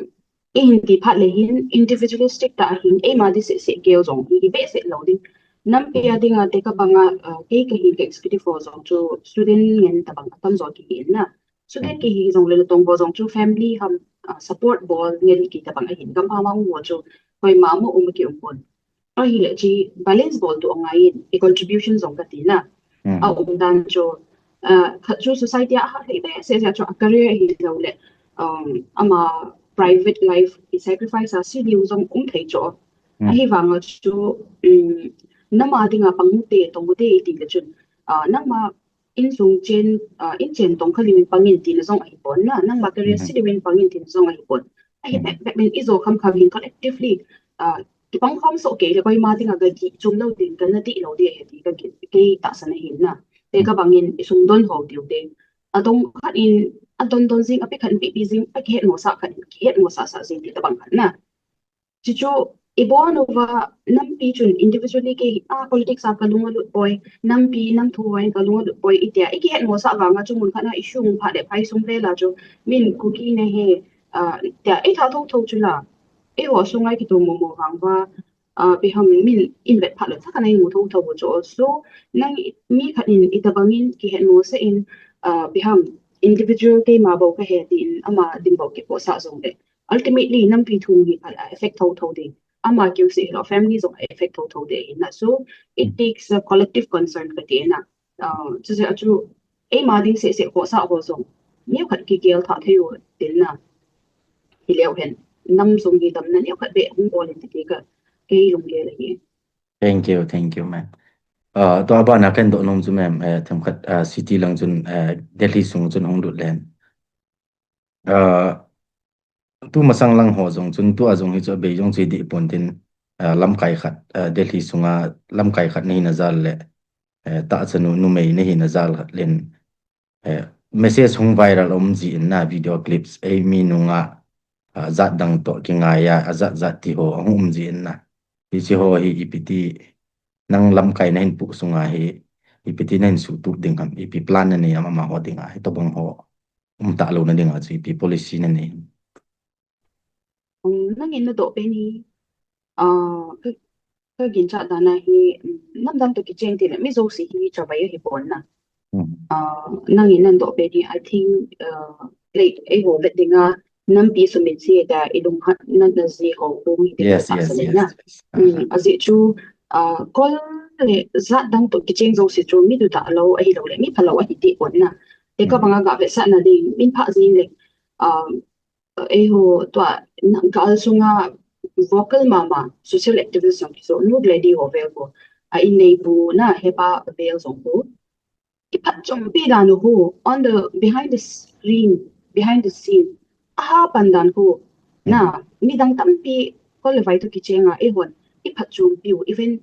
[SPEAKER 2] in ti phat le hin individualistic ta hin e ma di se kêu zong hi be se lo ding nam pe ya ding a te ka banga ke hi ke executive for zong chu student ngen ta bang tam zo ki hin na student ki hi zong le tong bo zong chu family ham support ball ngen ki ta bang a hin kam ha ma wo chu koi ma mo ki pon a hi le chi balance ball tu ngai in e contribution zong ka ti na a
[SPEAKER 1] mm
[SPEAKER 2] dan chu chu society a ha be se ja chu a career hi lo le ama private life bị sacrifice à xin nhiều dòng cũng thấy chỗ à hy
[SPEAKER 1] mm
[SPEAKER 2] vọng là chú năm mà đi ngà bằng tệ tổng tệ thì cái chuyện năm mà in dùng trên in trên tổng khởi mình bằng in thì nó dòng ai bốn là năm mà cái
[SPEAKER 1] mm
[SPEAKER 2] rest mình bằng in thì nó dòng ai bốn à hy vọng mình iso khăm khăm mình collectively cái bằng không số kế là coi mà đi ngà cái gì chúng đâu thì cái nó đi đâu đi thì cái tạo sản hiện na để các bằng in xung đột hồ điều đấy à đông khát in à đông đông zing à biết khẩn bị zing à cái hệ ngô sa khẩn cái hệ ngô sa zing thì các bằng khẩn na chỉ cho ibo nova nam pi chun individually ke politics a kalunga lut boy nam pi nam thu wai kalunga lut boy itia iki het mo sa wanga chu mun khana issue mun pha de phai sum le la chu min cookie ne he tia e tha thong thong chu la e ho su ngai ki tu mo mo hang wa bi ham min in vet pha le sa kana mo thong thong chu so nang mi khan in itabangin ki het mo se in bi ham individual ke ma bo ka he tin ama ding bo ki po sa zong de ultimately nam pi thu ni pha effect thong thong de ama kêu sĩ lo family zong effect thâu thâu de na so it takes a collective concern ka de na chu se chu e ma ding se ko sa ho zong nhiều khát kỳ kêu thọ theo đến na thì liệu hiện năm dùng gì tầm nên nhiều khát bệ cũng bỏ lên thì cái dùng kia là gì
[SPEAKER 1] thank you ma'am to aba na kan do nom chu ma'am tham khat city lang chun delhi sung chun hong lut len tu masang lang ho jong chun tu azong hi chu be jong chi di pon tin lam kai khat delhi sunga lam kai khat nei na zal le ta chanu nu mei nei hi na zal len message hong viral om ji in na video clips ei mi nunga zat dang to ki nga ya azat zat ti ho hum ji in na hi chi ho hi ipiti nang lam kai na hin pu sunga hi ipiti na hin su tu ding ham ipi plan na ni ama ma ho ding a to bang ho ta lo na ding a chi pi policy na ni
[SPEAKER 2] nó nghe nó độ bên đi cái kiến trạ đó này thì năm năm tụi cái chuyện thì lại mấy dấu sĩ thì cho bây giờ thì bốn nè năng nhìn năng độ bên đi I think like ấy hồvet dinga năm pi số mình sẽ đã ý đúng hạt năng là gì hồ bố mình thì có
[SPEAKER 1] yes
[SPEAKER 2] tạo
[SPEAKER 1] yes
[SPEAKER 2] ra
[SPEAKER 1] yes
[SPEAKER 2] nè
[SPEAKER 1] yes aha
[SPEAKER 2] à dễ chú có lẽ rất đang tụi cái chuyện dấu sĩ chú mi tụi ta lâu ấy lâu lại mi phải lâu ấy thì bốn nè thế các bạn gặp về sát là đi min phát gì này eho tua kal sunga vocal mama social activism so no lady ho vel ko a in nei bu na hepa vel song ko ipat chom pi dan ho on the behind the scene aha pandan ho na mi dang tam pi ko le vai to ki chenga e hon ipat chom pi even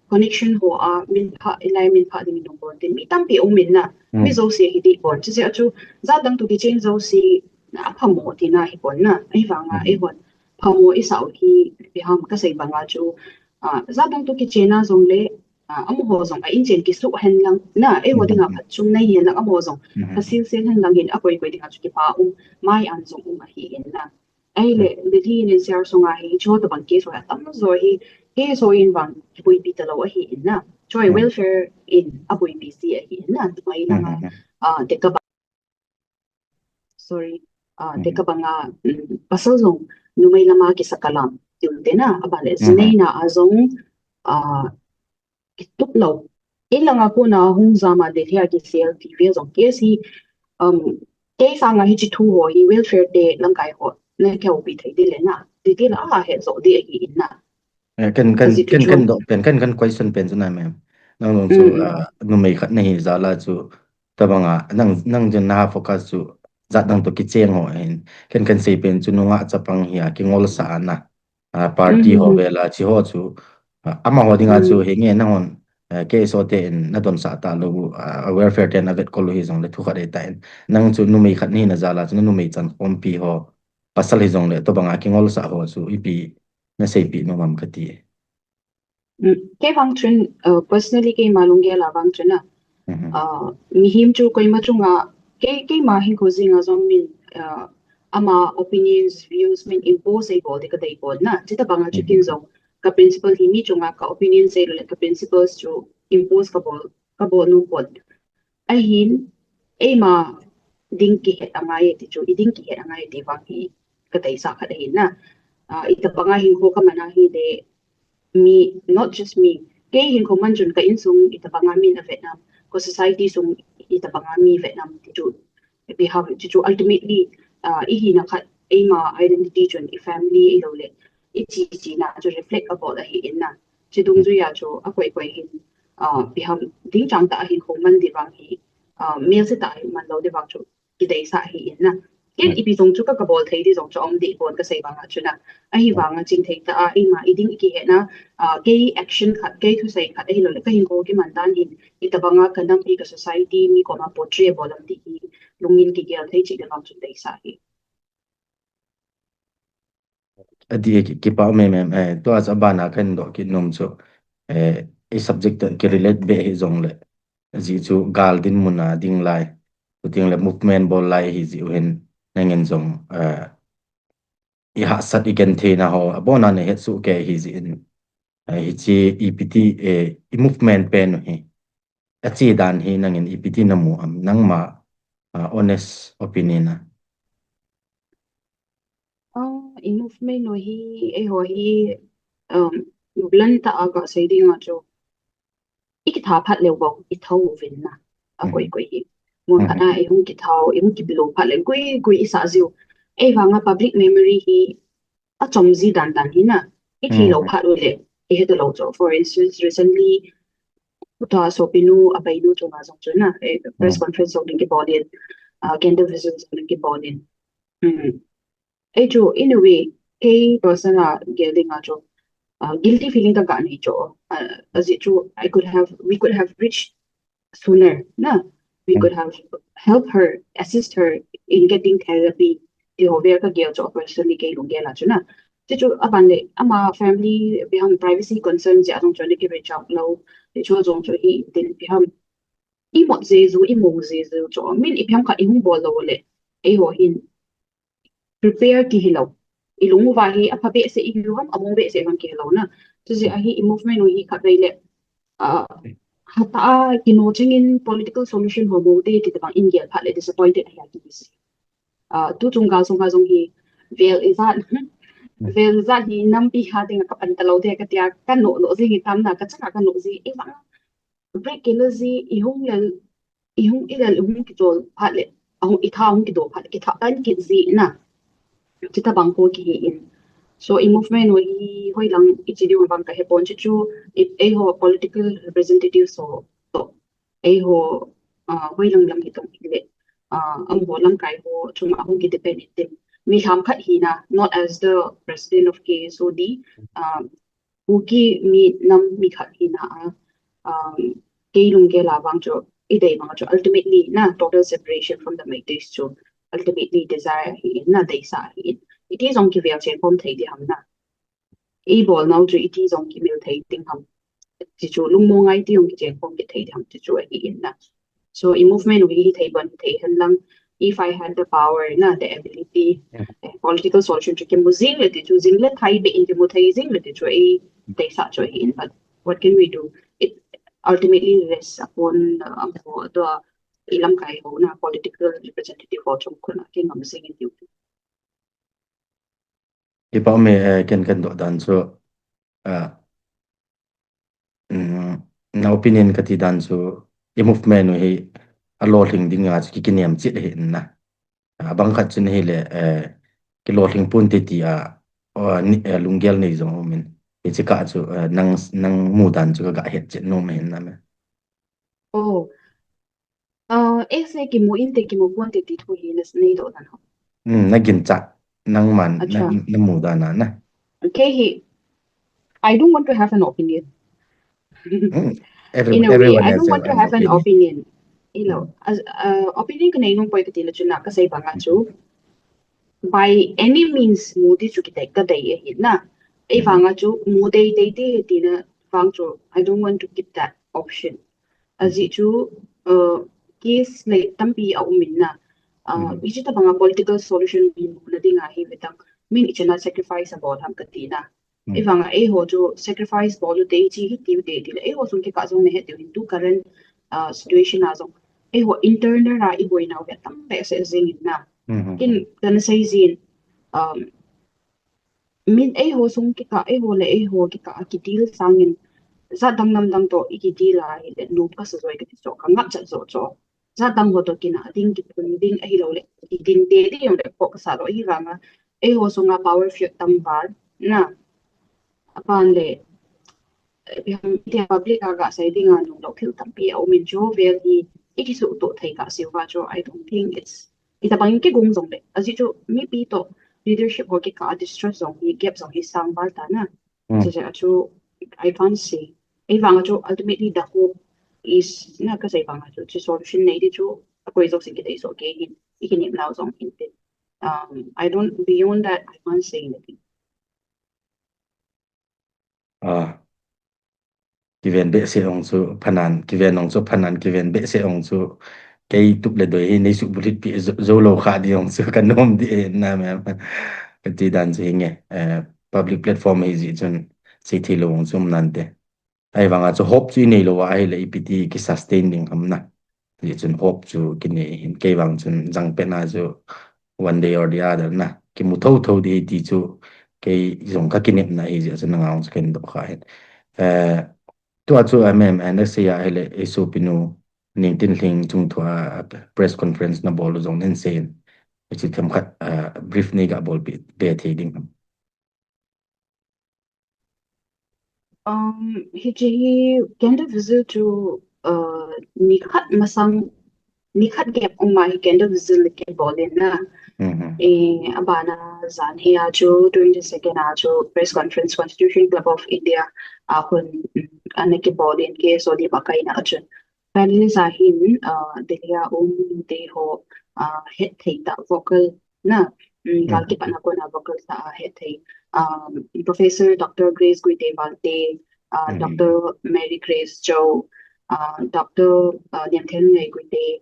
[SPEAKER 2] connection ho a min pha ilai min pha ding dong bon tin mi tam pi o min na mi zo se hi di bon chi se achu za dang to ki chen zo si na phamo thì na hi bon na ai wanga ai hon phamo i sau hi bi ham ka sei banga chu za dang to ki chena zong le am ho zong a in chen ki su hen lang na ai ho dinga phat chung nei yen am ho zong ka sil sen hen lang hin a koi koi dinga chu ki pa mai an zong a hi en na ai le le thi nen ser songa hi cho to bang ke so ya tam zo hi ke so in bang ki pui pi ta lo a hi en na joy welfare in a pui pi si a hi en na mai na nga te ka sorry teka ba nga pasal zong numay lama ki sa kalam yung tena abale zinay na azong kituklaw ilang ako na hung zama de thea ki sel TV zong kesi um kay sa nga hichi tu ho hi welfare day lang kai ho na kya ubi thai de le na de de la ha he zo de hi na kasi tu chu
[SPEAKER 1] do kan question pen chuna mem nang long chu
[SPEAKER 2] mm
[SPEAKER 1] nu mei khat nei za la chu tabanga nang jen na focus chu zat dang to ki cheng ho en kan sei pen chu nunga chapang hi ki ngol sa na party ho
[SPEAKER 2] mm
[SPEAKER 1] vela chi ho chu ama ho dinga chu
[SPEAKER 2] mm
[SPEAKER 1] he nge na hon KSOD na don sa ta lo welfare ten avet ko lo hi zong le thu khare ta en nang chu nu mei khat ni na za la chu nu mei chan om pi ho pasal hi zong le to banga ki ngol sa ho chu ipi na sei pi no mam ka ti
[SPEAKER 2] Ke wang chun personally ke malung ge la wang chun na mi him chu koi ma chunga ke ma hin ko zinga zong min ama opinions views min impose ai bod ka dai bod na chita banga chikin zong ka principle hi mi chunga ka opinion say le ka principles chu impose ka bod no bod ai hin ai ma ding ki het angai ti chu iding ki het angai ti wang hi ka dai sa kha dai na ita banga hin ko ka mana hi de me, not just me. Kay hin ko man jun ka insung itabangami na Vietnam, ko society sung itabangami Vietnam tiju. We have tiju ultimately ihi na kat ma identity jun I family ilo le. Ichi chi na to reflect about the hi in na. Chidung ju ya jo akwai kwai hin we have ding chang ta hin ko man di bang hi mel se ta man lo di bang jo kidai sa hi in na. Ken ipi song chu ka bol thei di song cho om di bon ka sei bang chuna. Ai wang jing thei ta ma iding ki he na cái action khat cái thu sai khat hi lo le ka hin ko ki man dan hin itabanga kanam pi ka society mi ko ma portray bolam ti hi lungin ki gel thei chi da nam chun dei sa hi
[SPEAKER 1] adi ki pa me to as abana kan do ki nom cho e subject ki relate be hi zong le ji chu gal din muna ding lai ting le movement bol lai hi ji hen nangen zong i ha sat igen the na ho abona ne het su ke hi ji in hi chi ept e movement pen hi achi dan hi nangin ept na mu am nang ma honest opinion na
[SPEAKER 2] in movement no hi e ho hi blan ta aga sai ding a cho ik tha phat le bo I thau vin na a koi koi hi mon ana e hung ki thau e hung ki bilo phat le gui sa ziu e wanga public memory hi a chom zi dan dan hi na I thi lo phat le e he to lo cho for instance recently ta so pinu abai nu chonga jong chuna e press conference so ding ki bodin gender visions ding ki bodin e chu in a way ke person a gelding a cho guilty feeling ka ga ni cho as it chu we could have reached sooner na we could have helped her assist her in getting therapy the over ka gel cho personally ke lung gela chuna chu chu aban le ama family behind privacy concerns ja jong chone ke reach out lo de chu jong chu hi din behind I một giê I mong giê cho min I phiam ka I hung bol lo le e ho hin prepare ki hilaw ilungu va hi aphabe se I yuham among be se han ki hilaw na to je a hi movement no hi kha le hata kino chingin political solution ho bo te ti ta in gel phat le disappointed hi ki bis tu chung ga song ha jong hi vel izat vel za hi nam pi ha ding ka pan talo de ka tia kan no zi hi tam na ka chaka kan no zi e wa break energy I hung ila hung ki tol phat le ahung I tha hung ki do phat ki tha tan ki zi na chita bangko ki hi in so I movement no hi hoi lang I chi diu bang ka he pon chu e ho political representative so to e ho hoi lang lam hi tong hi le am ho lam kai ho chung a hong ki depend it mi ham khat hi na not as the president of KSOD uki mi nam mi khat hi na ke lung ke la wang cho I dei ma cho ultimately na total separation from the matrix cho ultimately desire hi na dei sa hi it is on ki vel chen pom thei di ham na e bol nau chu it is on ki mil thei ting ham ti chu lung mo ngai ti on ki chen pom ki thei di ham ti chu hi in na so in movement we hi thei ban thei han lang if I had the power na the ability political solution chu ki mu zing le ti chu zing le thai be in ki mu thei zing le ti chu e dei sa chu hi in but what can we do it ultimately rests upon the ilam kai ho na political representative ho chom khuna ke ngam sing in you
[SPEAKER 1] ki pa me kan do dan so na opinion ka ti dan so e movement hi a lo thing ding a ki kiniam chi le na bang khat chin hi le ki lo thing pun ti ti a lunggel nei zo min e chi ka chu nang mu dan chu ga het chin no men na me
[SPEAKER 2] oh ese ki mo inte ki mo ponte ti thu hi nes nei do dan ho
[SPEAKER 1] na gin cha nang man
[SPEAKER 2] acha
[SPEAKER 1] na mu da na
[SPEAKER 2] okay hi I don't want to have an opinion in a way
[SPEAKER 1] Everyone
[SPEAKER 2] I
[SPEAKER 1] has
[SPEAKER 2] don't want to
[SPEAKER 1] an
[SPEAKER 2] have an
[SPEAKER 1] opinion.
[SPEAKER 2] opinion as opinion ka nei nung poi ka ti la chuna ka sai banga chu by any means mo di chu ki tek ka dai hi na ai vanga chu mu dei tina wang chu I don't want to give that option azi chu case like tampi au minna iji ta banga political solution min na dinga hi betang min ichana sacrifice about ham katina ai vanga ai ho chu sacrifice bolu dei chi hi tiu de dile ai ho sum ke ka jong me he tiu tu current situation a jong ai ho internal ra I boina wa tam pe se zin na kin kan sai zin um min ai ho sung ki ka ai ho le ai ho ki ka ki deal sangin za dang nam dang to iki deal ai le nu ka sa zoi ka ti so ka ngap cha zo cho za dang ho to ki na ding ki pun ding ai lo le ki ding de de yong le ko ka sa ro hi ranga ai ho sung a power fit tam var na apan le bihang tia public aga sai ding an lo thil tam pi au min jo vel hi iki su to thai ka siu wa jo I don't think it's ita bang ki gong zong le aji jo mi pi to leadership ho ki ka distress zong hi gap zong hi sang bar ta na so ja chu I can't say ai wang jo ultimately the hope is na ka sai wang jo chi solution nei di chu a koi zong sin ki dei so ke hin ikin nim lao zong in I don't beyond that I can't say anything
[SPEAKER 1] kiven be se ong chu phanan kiven ong chu phanan kiven be se ong chu cái tục le doi nei su bulit pi zo lo kha di ong chu kan nom di na me cái ti dan chi nge public platform hi ji chun si thi lo ong chum nan te ai wanga chu hope chi nei lo wa ai le ipiti ki sustaining amna ji chun hope chu ki nei hin ke wang chun jang pe na chu one day or the other na ki mu tho tho di ti chu cái dùng các kinh nghiệm này thì sẽ năng lượng cái độ khai tua chu em sẽ ya hele isu pinu ning tin thing chung thua press conference na bol zong nen sen chi tham khat brief ni ga bol be the ding
[SPEAKER 2] Hiji kenda visit to nikhat masang nikhat gap umai kenda visit ke bolin na abana zan he ajo during the second ajo press conference Constitution Club of India ahun anake bolin ke so di bakai na ajo panel zahin delia de ho het thei ta vocal na gal ki pana ko na vocal sa het thei Professor Dr. Grace Guitevante, Dr. Mary Grace Joe, Dr. Niamthel Ngai Guite,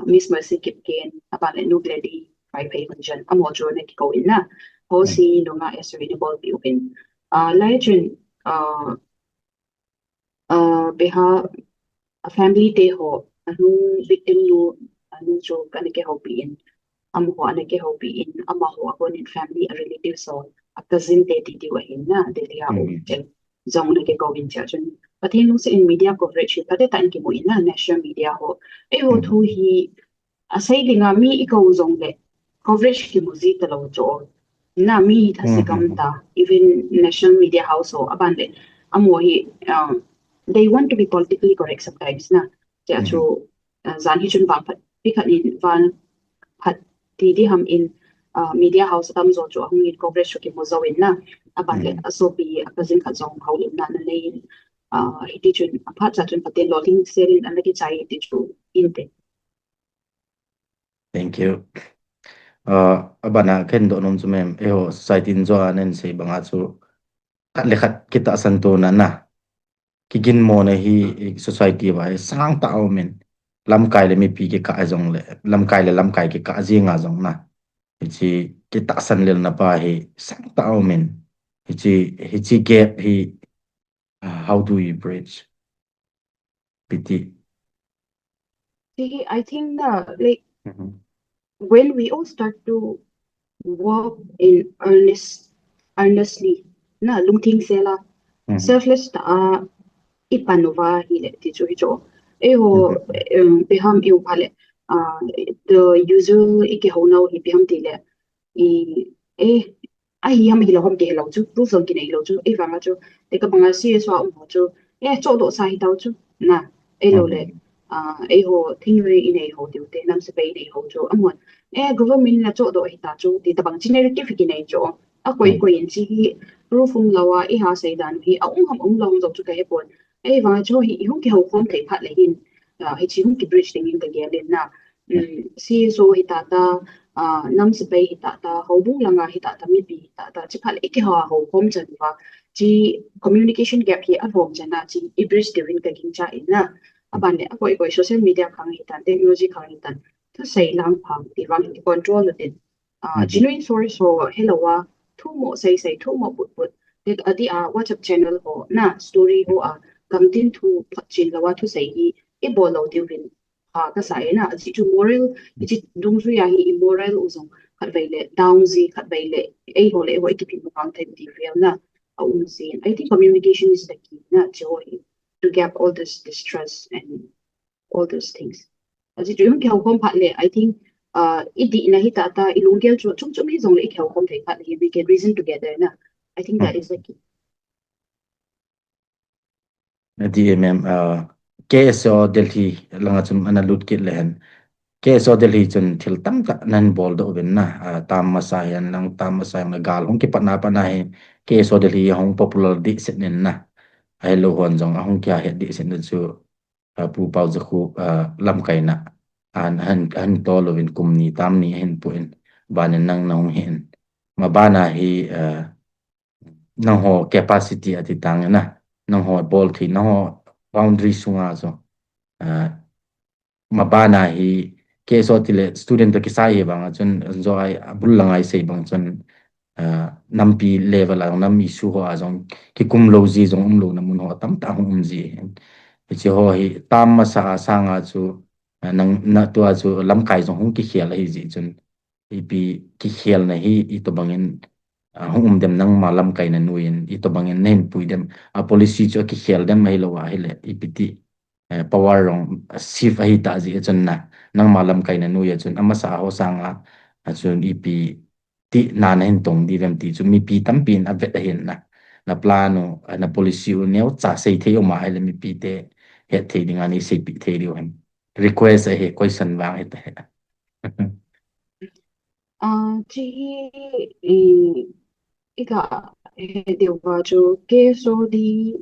[SPEAKER 2] Miss Mercy Kipken, about a new lady, 500, a module na kiko in na, ho si no nga as readable view in. Legend, beha a family te ho, anu victim no, anu jo kanake ho in. Ho anake ho in, ho ako in family, a relative so, a cousin te ti wa hin na de ya o tel zong na ke ko in cha chun pathin lu se in media coverage ta de tan ki mo in na national media ho e ho thu hi a sai dinga mi I ko zong le coverage ki mo zi ta lo cho na mi tha se kam ta even national media house ho aban de amo hi they want to be politically correct sometimes na cha chu zan hi chun bang phat pi khat in van phat ti di ham in media house tam zo cho hung in coverage ki mo zo in na aban le so bi akazin kha zong hau in na na nei hiti chun apha cha chun paten loading serin an ki chai ti chu in te
[SPEAKER 1] thank you abana ken do nom chumem eo society in zo anen se banga chu khat le khat kita santo na na kigin mo na hi society wa sang ta au men lam kai le mi pi ke ka zong le lam kai le lam kai ke ka ji nga zong na chi kita san le na pa hi sang ta au men hi gap hi how do we bridge piti
[SPEAKER 2] see I think like when we all start to work in earnestly na lungting sela selfless ta ipanova hi le ti chu hi cho e ho beham eu phale the user ike ho no hi beham ti le I e ai yam hi lo hom ke lo chu ru so ki nei lo chu e va chu te ka banga si so a mo chu e cho do sai tao chu na e lo le e ho thing re in e ho tu te nam se pe nei ho chu amon e government na cho do hi ta chu ti ta bang generative ki nei cho a koi koi in chi hi ru fung lawa e ha sai dan hi a ung ham ung long zo chu ka he pon e va chu hi hung ki ho khom thei phat le hin hi chi hung ki bridge ding in ka ge len na si so hi ta ta nam se pai hita ta hobung langa hita ta mi pi hita ta chi phal eke ha ho hom chan wa chi communication gap hi a hom chana chi ibris devin ka king cha ina aban le akoi koi social media khang hita technology khang hita thu sei lang phang ti wang ki control na tin genuine source ho hello wa thu mo sei thu mo put put det adi a whatsapp channel ho na story ho a kam tin thu chin lawa thu sei hi e bolo divin ka sai na chi chu moral chi dung zu ya hi immoral uzong khat vai le down zi khat vai le ei ho le ho ki pin kan thai ti fiel na a sin I think communication is the key na joy to gap all this distress and all those things chi chu hong khau kom phat le I think idi na hi ta ilung gel chu chung chung hi zong le khau kom thai phat hi we can reason together na I think that is the key
[SPEAKER 1] di mem KSO Delhi langa chum ana lut kit lehen KSO Delhi chun thil tam ta nan bol do ben na tam masa yan lang tam masa yang gal hong ki patna pana he KSO Delhi hong popular di set nen na ai lo hon jong hong kya he di set na chu pu pau za khu lam kai na han to lo vin kum ni tam ni hen pu en ban nang nong hen ma bana hi nang ho capacity ati tang na nang ho ball thi nang ho boundary sunga so mabana hi keso tile student to kisai bang chun zo ai bulangai sei bang chun nampi level ang nam isu ho azong ki kum lo ji zong lo na mun ho tam ta hum ji chi ho hi tam ma sa sanga chu nang na tu chu lam kai zong hum ki khial hi ji chun ipi ki khial na hi I to bangin hum dem nang malam kai na nuin I to bangin nen pui dem a policy chu ki khial dem mai lo wa hi le ipiti power rong sif hi ta ji chun na nang malam kai na nu ya chun ama sa ho sanga chun ipi ti na na hin tong di rem ti chu mi pi tam pin a vet hin na plano na policy u neu cha sei the o ma hai le mi pi te he the ding ani sei pi the ri hem request he question wang he te
[SPEAKER 2] chi ika điều vào cho cái số đi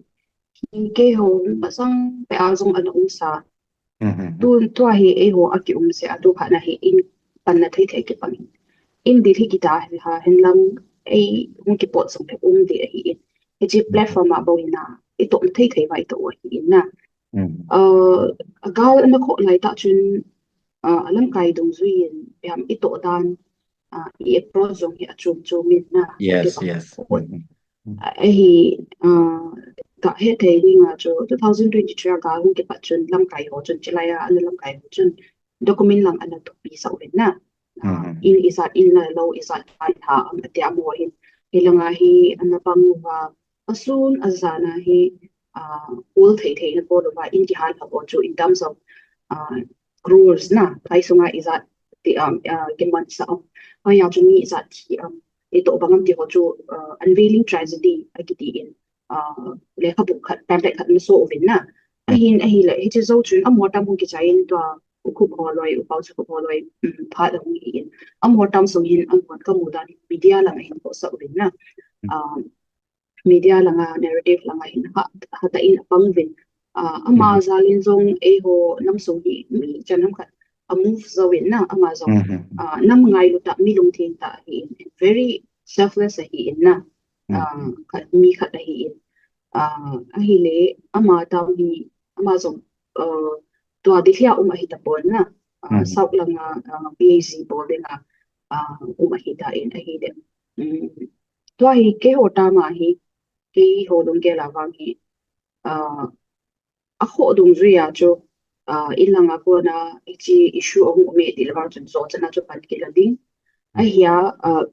[SPEAKER 2] cái hồ mà sang bé ao dùng ăn uống sa tu hi e ho aki se atu phana hi in pan na thei thei ke pang in di thi kita ha hen lam e hung ki pot song pe di hi in he chi platform a bo ina e to thei thei vai to hi in na gal na kho lai ta chun alam kai dong zui in yam i to dan I pro zong hi achum chu min na ke
[SPEAKER 1] yes
[SPEAKER 2] pang
[SPEAKER 1] yes
[SPEAKER 2] hi ka he thei ri nga chu 2023 ga hung ke pa chun lam kai ho chun chilaya an lam kai ho chun document lang an to pi sau len na in isa in la lo isa tai ha am atia mo hin ilanga hi an pang wa asun azana hi ul thei thei na ko wa in ki han ha bo chu in terms of rules na kai sunga isa ti ke man sa ya chu ni isa ti ito bangam ti ho chu unveiling tragedy agiti in le kha bu khat tam pe khat so ovin na ahin le hi chu zo chu amota mun ki chain to ku ko loi u pau chu ko loi pha da hu in amota so hin amot ka muda media la hin ko sa ovin na media langa narrative langa hin ha ta in pang vin ama zalin zong e ho nam so hi mi chanam khat a move zawin na ama zong nam ngai lu ta mi lung thing ta hi very selfless hi in na khat mi khat hi in a hi le ama ta hi ama zong to adithia hi ta pon na sau langa PAC boarding hi ta in a hi de to hi ke hota ma hi ke ho dong ke la wang hi a ho dong zui ya cho ilang ako na ichi issue ong me di lawan chun so chana cho pan ke la ding a hiya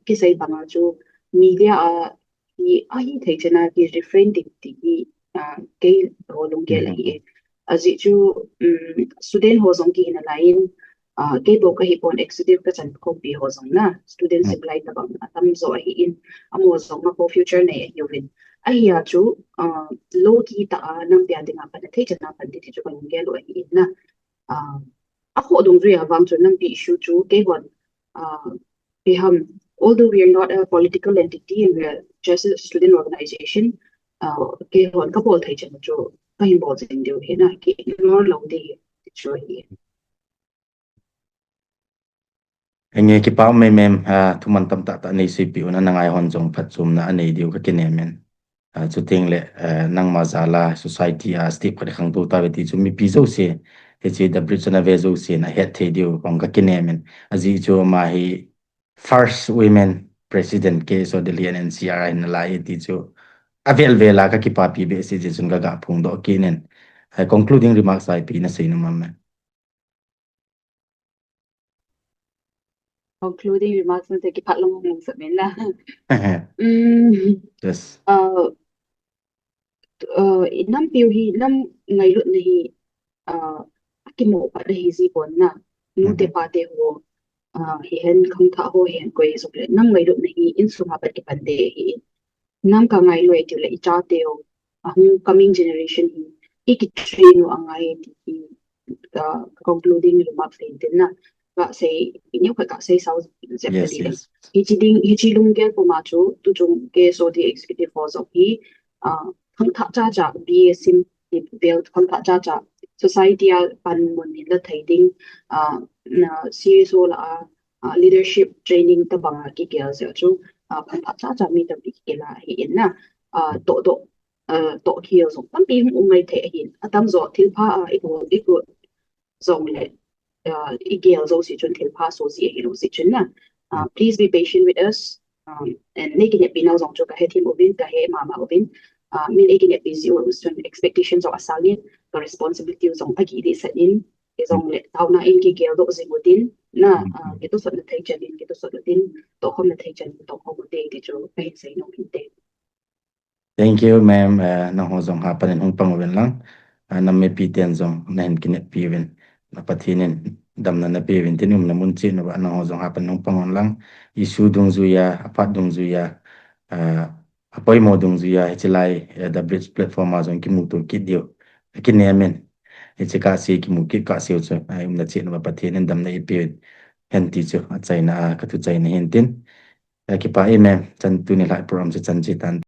[SPEAKER 2] kisai banga cho media a hi thei chana ki different ti ke ho dong ke la hi azi chu student ho zong ki na lain ke bo ka hi pon executive ka chan ko pi ho zong na student supply ta bang atam zo hi in amo zong ma ko future ne yovin a hiya chu lo ki ta nang pia dinga pa thei chana pan ti chu kan ge lo hi in na a ho dong zui awang chu nang pi issue chu ke gon we have although we are not a political entity and we are just a student organization ke gon ka bol thei chana chu ka hin bol jing deu he na ke no lo de chu hi
[SPEAKER 1] Enge ki pa me mem thuman tam ta nei si pi una nangai hon jong phat chum na anei diu ka kinemen chu ting le nang ma zala society a step khade khang tu ta ti chu mi pi zo se he che da bridge na ve zo se na het the diu pong ka kinemen aji chu ma hi first women president KSOD&NCR in lai ti chu avel vela ka ki pa pi be se je chung ga phung do kinen concluding remarks ai pi na sei no mam
[SPEAKER 2] Concluding remarks na ki phat long mong sa men la.
[SPEAKER 1] yes
[SPEAKER 2] Nam piu hi nam ngai lut na hi ki mo pa da hi zi bon na nu te pa te ho hi hen khang tha ho hen ko hi so le nam ngai lut na hi in su ma pa ki pan de hi nam ka ngai lo e ti le cha te o hung coming generation hi ki train o angai ti hi concluding remarks din na ka say inyo ka say sau zep
[SPEAKER 1] yes
[SPEAKER 2] di le
[SPEAKER 1] yes
[SPEAKER 2] hi chi lung gen po ma chu tu chung ke so the executive force of hi khang tha cha cha bi sim di build khang tha cha cha society a pan mon ni la thai ding na CSO la leadership training ta bang ki ke se chu khang tha cha cha mi ta bi ke la hi in na to to to ki zo tam bi hung mai the hin atam zo thil pha i ko zong le igel zo si chun thil pha so si hi lo si chun na please be patient with us and making it be now zong chu ka he thim obin ka he mama obin min making it busy or usun expectations of asalin the responsibility zong agi di sa in zong le tau na in ki gel do zi budin na ke to so na thai chan in ke to so din to hom na thai chan to hom de ti chu pe sai no in de.
[SPEAKER 1] Thank you, ma'am. Na ho zong ha panin hong pang wen lang. Na me pi ten zong na hin kinet pi wen. Na pathinin dam na pi wen tinum na mun chi no ba na ho zong ha panin hong pang wen lang. Isu dung zu ya, apat dung zu ya. Apoy mo dung zu ya hechilai the bridge platform a zong ki mu tu ki dio. Ki ne men. Hechi ka si ki mu ki ka si ucho. Na chi no ba pathinin dam na i pi wen. Hen ti chu a chai na ka tu chai na hin tin. Ki pa e ma'am chan tu ni lai program se chan chi tan